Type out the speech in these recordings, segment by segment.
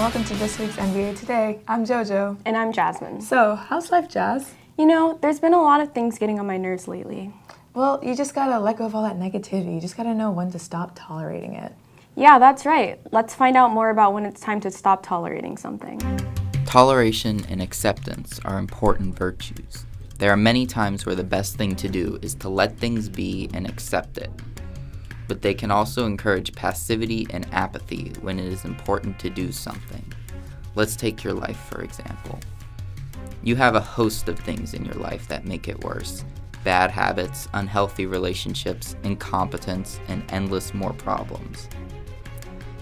welcome to this week's MVA Today. I'm JoJo. And I'm Jasmine. So, how's life, Jazz? You know, there's been a lot of things getting on my nerves lately. Well, you just gotta let go of all that negativity. You just gotta know when to stop tolerating it. Yeah, that's right. Let's find out more about when it's time to stop tolerating something. Toleration and acceptance are important virtues. There are many times where the best thing to do is to let things be and accept it. But they can also encourage passivity and apathy when it is important to do something. Let's take your life, for example. You have a host of things in your life that make it worse. Bad habits, unhealthy relationships, incompetence, and endless more problems.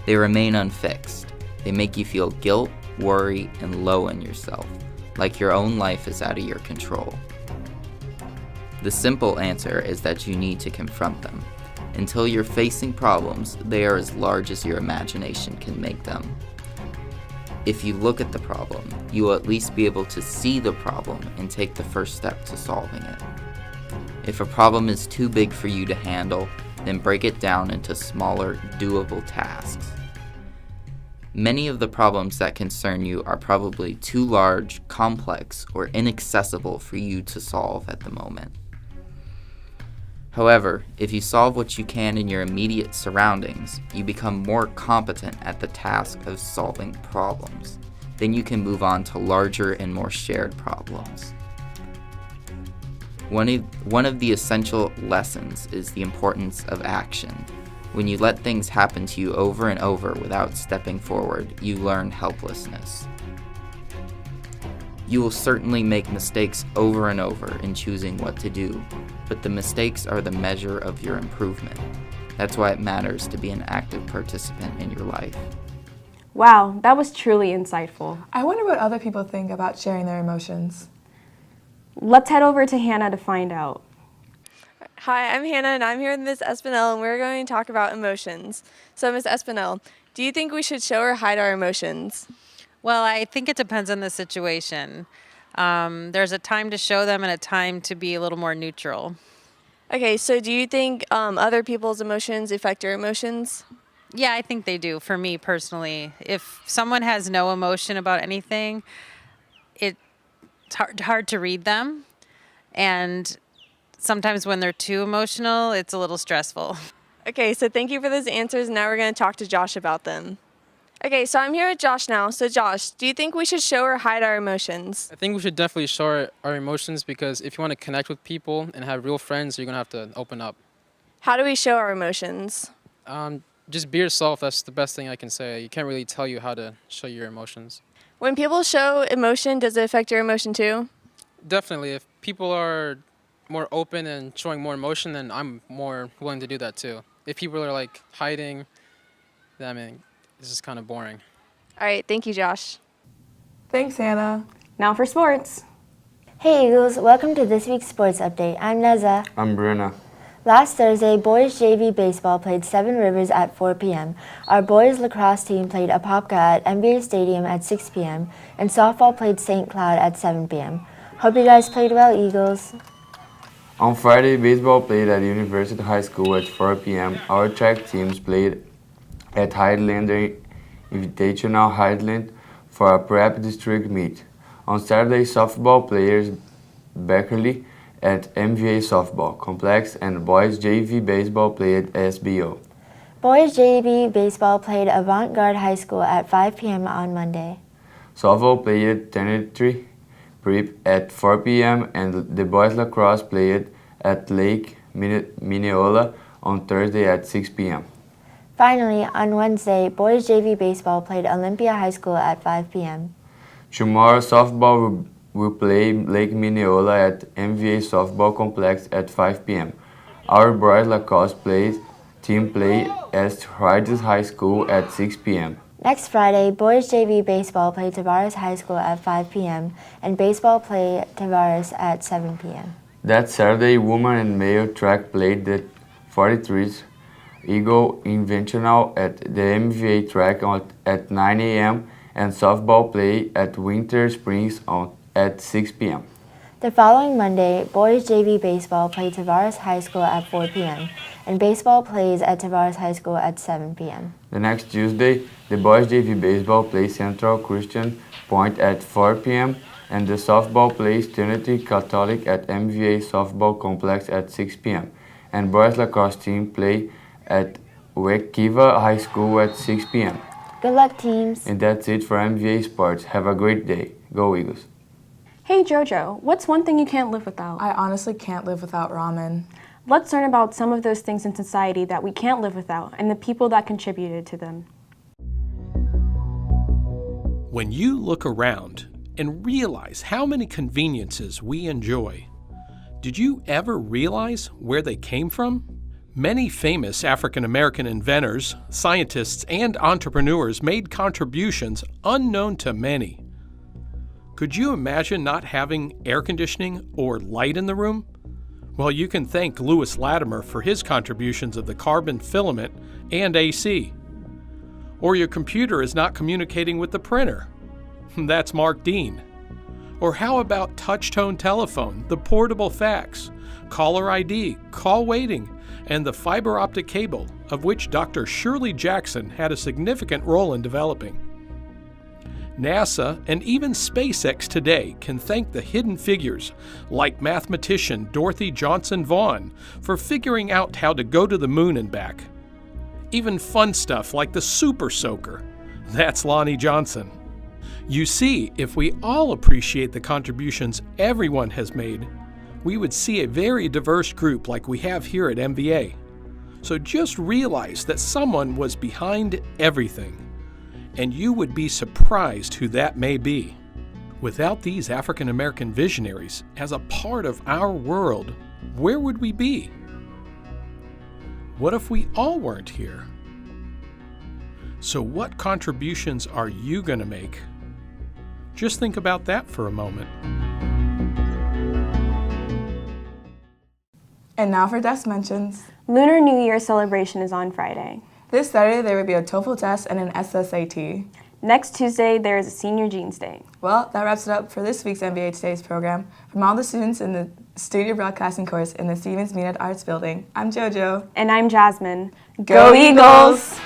They remain unfixed. They make you feel guilt, worry, and low in yourself, like your own life is out of your control. The simple answer is that you need to confront them. Until you're facing problems, they are as large as your imagination can make them. If you look at the problem, you will at least be able to see the problem and take the first step to solving it. If a problem is too big for you to handle, then break it down into smaller, doable tasks. Many of the problems that concern you are probably too large, complex, or inaccessible for you to solve at the moment. However, if you solve what you can in your immediate surroundings, you become more competent at the task of solving problems. Then you can move on to larger and more shared problems. One of the essential lessons is the importance of action. When you let things happen to you over and over without stepping forward, you learn helplessness. You will certainly make mistakes over and over in choosing what to do, but the mistakes are the measure of your improvement. That's why it matters to be an active participant in your life. Wow, that was truly insightful. I wonder what other people think about sharing their emotions. Let's head over to Hannah to find out. Hi, I'm Hannah, and I'm here with Ms. Espinel, and we're going to talk about emotions. So, Ms. Espinel, do you think we should show or hide our emotions? Well, I think it depends on the situation. There's a time to show them and a time to be a little more neutral. Okay, so do you think other people's emotions affect your emotions? Yeah, I think they do, for me personally. If someone has no emotion about anything, it's hard to read them. And sometimes when they're too emotional, it's a little stressful. Okay, so thank you for those answers. Now we're going to talk to Josh about them. Okay, so I'm here with Josh now. So Josh, do you think we should show or hide our emotions? I think we should definitely show our emotions, because if you want to connect with people and have real friends, you're going to have to open up. How do we show our emotions? Just be yourself. That's the best thing I can say. You can't really tell you how to show your emotions. When people show emotion, does it affect your emotion too? Definitely. If people are more open and showing more emotion, then I'm more willing to do that too. If people are like hiding, then I mean, this is kind of boring. All right, thank you, Josh. Thanks, Hannah. Now for sports. Hey Eagles, welcome to this week's sports update. I'm Neza. I'm Bruna. Last Thursday, boys JV baseball played Seven Rivers at 4 p.m. Our boys lacrosse team played Apopka at MVA Stadium at 6 p.m. and softball played St. Cloud at 7 p.m. Hope you guys played well, Eagles. On Friday, baseball played at University High School at 4 p.m. Our track teams played at Highlander Invitational Highland for a prep district meet. On Saturday, softball players Beckerly at MVA Softball Complex and boys JV baseball played SBO. Boys JV baseball played Avant-Garde High School at 5 p.m. on Monday. Softball played Trinity Prep at 4 p.m. and the boys lacrosse played at Lake Minneola on Thursday at 6 p.m. Finally, on Wednesday, boys JV baseball played Olympia High School at 5 p.m. Tomorrow, softball will play Lake Minneola at MVA Softball Complex at 5 p.m. Our boys lacrosse team play at Riders High School at 6 p.m. Next Friday, boys JV baseball play Tavares High School at 5 p.m. and baseball play Tavares at 7 p.m. That Saturday, women and male track played the 43s Eagle Invitational at the MVA track at 9 a.m. and softball play at Winter Springs at 6 p.m. The following Monday, boys JV baseball played Tavares High School at 4 p.m. and baseball plays at Tavares High School at 7 p.m. The next Tuesday, the boys JV baseball plays Central Christian Point at 4 p.m. and the softball plays Trinity Catholic at MVA Softball Complex at 6 p.m. and boys lacrosse team play at Wekiva High School at 6 p.m. Good luck, teams! And that's it for MVA Sports. Have a great day. Go Eagles! Hey Jojo, what's one thing you can't live without? I honestly can't live without ramen. Let's learn about some of those things in society that we can't live without and the people that contributed to them. When you look around and realize how many conveniences we enjoy, did you ever realize where they came from? Many famous African American inventors, scientists, and entrepreneurs made contributions unknown to many. Could you imagine not having air conditioning or light in the room? Well, you can thank Lewis Latimer for his contributions of the carbon filament and AC. Or your computer is not communicating with the printer. That's Mark Dean. Or how about touch-tone telephone, the portable fax, caller ID, call waiting, and the fiber optic cable, of which Dr. Shirley Jackson had a significant role in developing. NASA and even SpaceX today can thank the hidden figures like mathematician Dorothy Johnson Vaughan for figuring out how to go to the moon and back. Even fun stuff like the Super Soaker. That's Lonnie Johnson. You see, if we all appreciate the contributions everyone has made, we would see a very diverse group like we have here at MVA. So just realize that someone was behind everything, and you would be surprised who that may be. Without these African American visionaries as a part of our world, where would we be? What if we all weren't here? So what contributions are you going to make? Just think about that for a moment. And now for desk mentions. Lunar New Year celebration is on Friday. This Saturday there will be a TOEFL test and an SSAT. Next Tuesday, there is a Senior Jeans Day. Well, that wraps it up for this week's MBA Today's program. From all the students in the Studio Broadcasting course in the Stevens Mead Arts Building, I'm JoJo. And I'm Jasmine. Go Eagles!